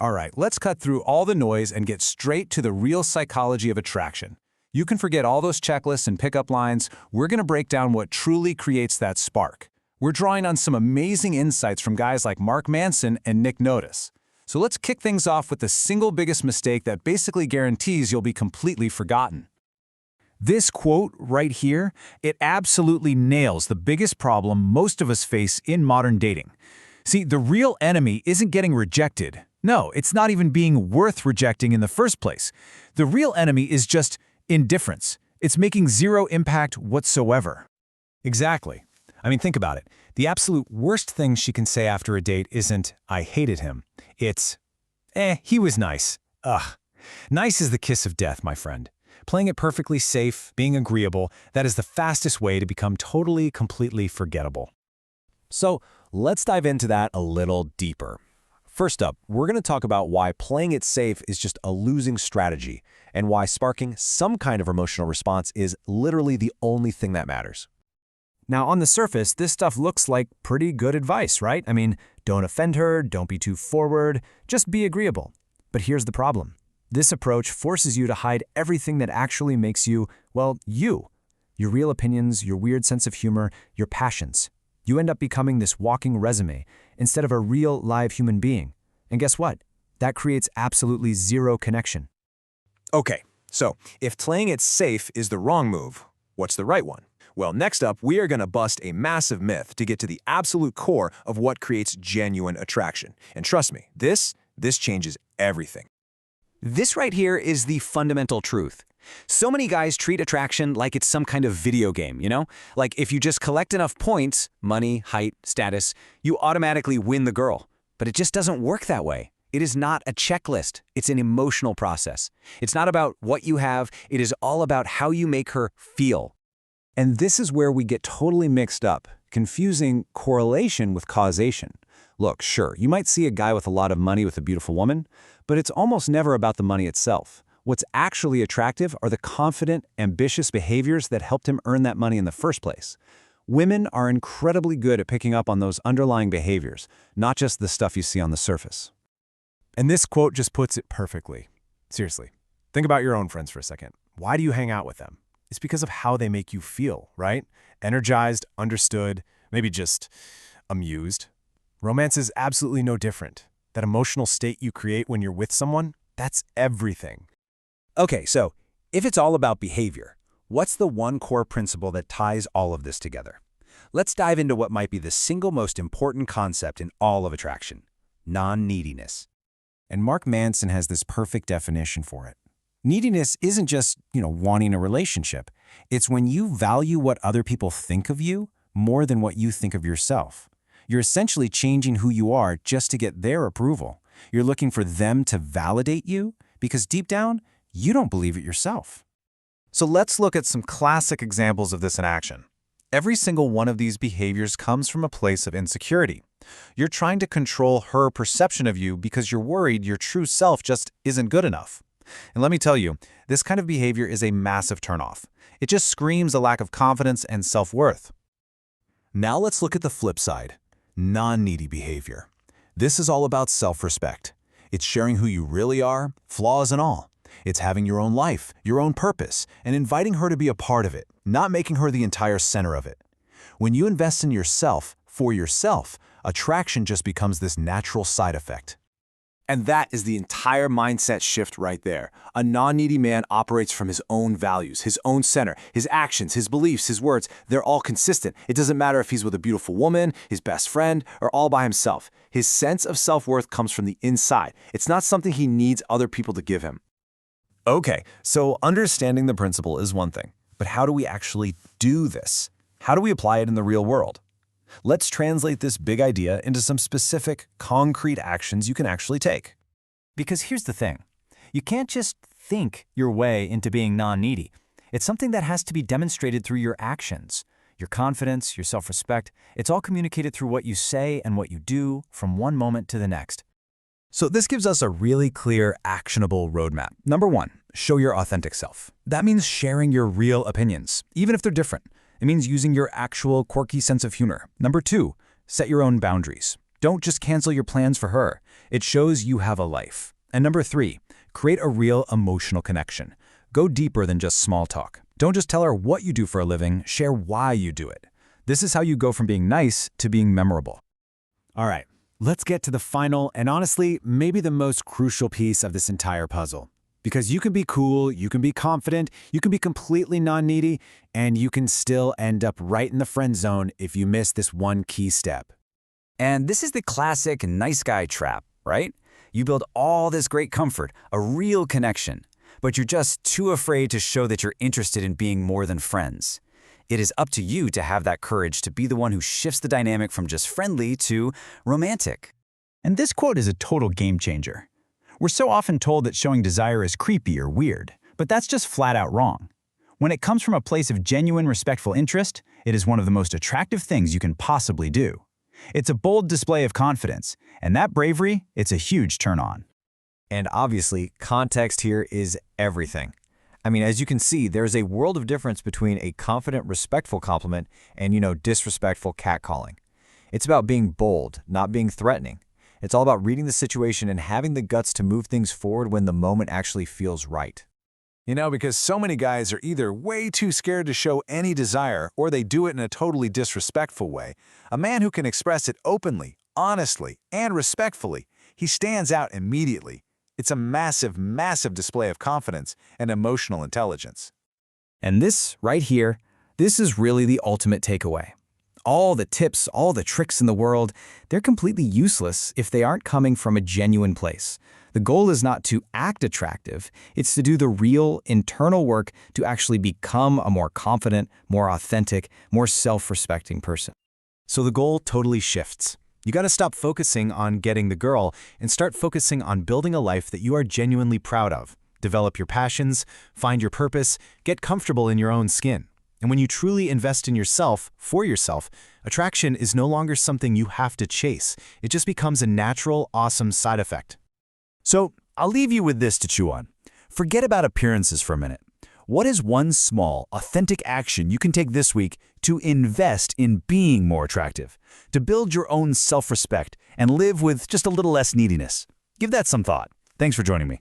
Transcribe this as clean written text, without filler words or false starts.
All right, let's cut through all the noise and get straight to the real psychology of attraction. You can forget all those checklists and pickup lines. We're going to break down what truly creates that spark. We're drawing on some amazing insights from guys like Mark Manson and Notas. So let's kick things off with the single biggest mistake that basically guarantees you'll be completely forgotten. This quote right here, it absolutely nails the biggest problem most of us face in modern dating. See, the real enemy isn't getting rejected. No, it's not even being worth rejecting in the first place. The real enemy is just indifference. It's making zero impact whatsoever. Exactly. I mean, think about it. The absolute worst thing she can say after a date isn't, "I hated him." It's, he was nice. Ugh. Nice is the kiss of death, my friend. Playing it perfectly safe, being agreeable, that is the fastest way to become totally, completely forgettable. So let's dive into that a little deeper. First up, we're going to talk about why playing it safe is just a losing strategy and why sparking some kind of emotional response is literally the only thing that matters. Now, on the surface, this stuff looks like pretty good advice, right? I mean, don't offend her, don't be too forward, just be agreeable. But here's the problem. This approach forces you to hide everything that actually makes you, well, you. Your real opinions, your weird sense of humor, your passions. You end up becoming this walking resume instead of a real, live human being. And guess what? That creates absolutely zero connection. Okay, so if playing it safe is the wrong move, what's the right one? Well, next up, we are going to bust a massive myth to get to the absolute core of what creates genuine attraction. And trust me, this changes everything. This right here is the fundamental truth. So many guys treat attraction like it's some kind of video game, you know? Like if you just collect enough points, money, height, status, you automatically win the girl. But it just doesn't work that way. It is not a checklist. It's an emotional process. It's not about what you have. It is all about how you make her feel. And this is where we get totally mixed up, confusing correlation with causation. Look, sure, you might see a guy with a lot of money with a beautiful woman, but it's almost never about the money itself. What's actually attractive are the confident, ambitious behaviors that helped him earn that money in the first place. Women are incredibly good at picking up on those underlying behaviors, not just the stuff you see on the surface. And this quote just puts it perfectly. Seriously, think about your own friends for a second. Why do you hang out with them? It's because of how they make you feel, right? Energized, understood, maybe just amused. Romance is absolutely no different. That emotional state you create when you're with someone, that's everything. Okay, so if it's all about behavior, what's the one core principle that ties all of this together? Let's dive into what might be the single most important concept in all of attraction: non-neediness. And Mark Manson has this perfect definition for it. Neediness isn't just, wanting a relationship. It's when you value what other people think of you more than what you think of yourself. You're essentially changing who you are just to get their approval. You're looking for them to validate you because deep down, you don't believe it yourself. So let's look at some classic examples of this in action. Every single one of these behaviors comes from a place of insecurity. You're trying to control her perception of you because you're worried your true self just isn't good enough. And let me tell you, this kind of behavior is a massive turnoff. It just screams a lack of confidence and self-worth. Now let's look at the flip side. Non-needy behavior. This is all about self-respect. It's sharing who you really are, flaws and all. It's having your own life, your own purpose, and inviting her to be a part of it, not making her the entire center of it. When you invest in yourself, for yourself, attraction just becomes this natural side effect. And that is the entire mindset shift right there. A non-needy man operates from his own values, his own center, his actions, his beliefs, his words. They're all consistent. It doesn't matter if he's with a beautiful woman, his best friend, or all by himself. His sense of self-worth comes from the inside. It's not something he needs other people to give him. Okay, so understanding the principle is one thing, but how do we actually do this? How do we apply it in the real world? Let's translate this big idea into some specific, concrete actions you can actually take. Because here's the thing. You can't just think your way into being non-needy. It's something that has to be demonstrated through your actions. Your confidence, your self-respect, it's all communicated through what you say and what you do from one moment to the next. So this gives us a really clear, actionable roadmap. Number one, show your authentic self. That means sharing your real opinions, even if they're different. It means using your actual quirky sense of humor. Number two, set your own boundaries. Don't just cancel your plans for her. It shows you have a life. And number 3, create a real emotional connection. Go deeper than just small talk. Don't just tell her what you do for a living, share why you do it. This is how you go from being nice to being memorable. All right, let's get to the final and honestly, maybe the most crucial piece of this entire puzzle. Because you can be cool, you can be confident, you can be completely non-needy, and you can still end up right in the friend zone if you miss this one key step. And this is the classic nice guy trap, right? You build all this great comfort, a real connection, but you're just too afraid to show that you're interested in being more than friends. It is up to you to have that courage to be the one who shifts the dynamic from just friendly to romantic. And this quote is a total game changer. We're so often told that showing desire is creepy or weird, but that's just flat out wrong. When it comes from a place of genuine respectful interest, it is one of the most attractive things you can possibly do. It's a bold display of confidence, and that bravery, it's a huge turn-on. And obviously, context here is everything. I mean, as you can see, there's a world of difference between a confident, respectful compliment and, disrespectful catcalling. It's about being bold, not being threatening. It's all about reading the situation and having the guts to move things forward when the moment actually feels right. Because so many guys are either way too scared to show any desire or they do it in a totally disrespectful way. A man who can express it openly, honestly, and respectfully, he stands out immediately. It's a massive, massive display of confidence and emotional intelligence. And this, right here, this is really the ultimate takeaway. All the tips, all the tricks in the world, they're completely useless if they aren't coming from a genuine place. The goal is not to act attractive, it's to do the real, internal work to actually become a more confident, more authentic, more self-respecting person. So the goal totally shifts. You got to stop focusing on getting the girl and start focusing on building a life that you are genuinely proud of. Develop your passions, find your purpose, get comfortable in your own skin. And when you truly invest in yourself, for yourself, attraction is no longer something you have to chase. It just becomes a natural, awesome side effect. So I'll leave you with this to chew on. Forget about appearances for a minute. What is one small, authentic action you can take this week to invest in being more attractive, to build your own self-respect and live with just a little less neediness? Give that some thought. Thanks for joining me.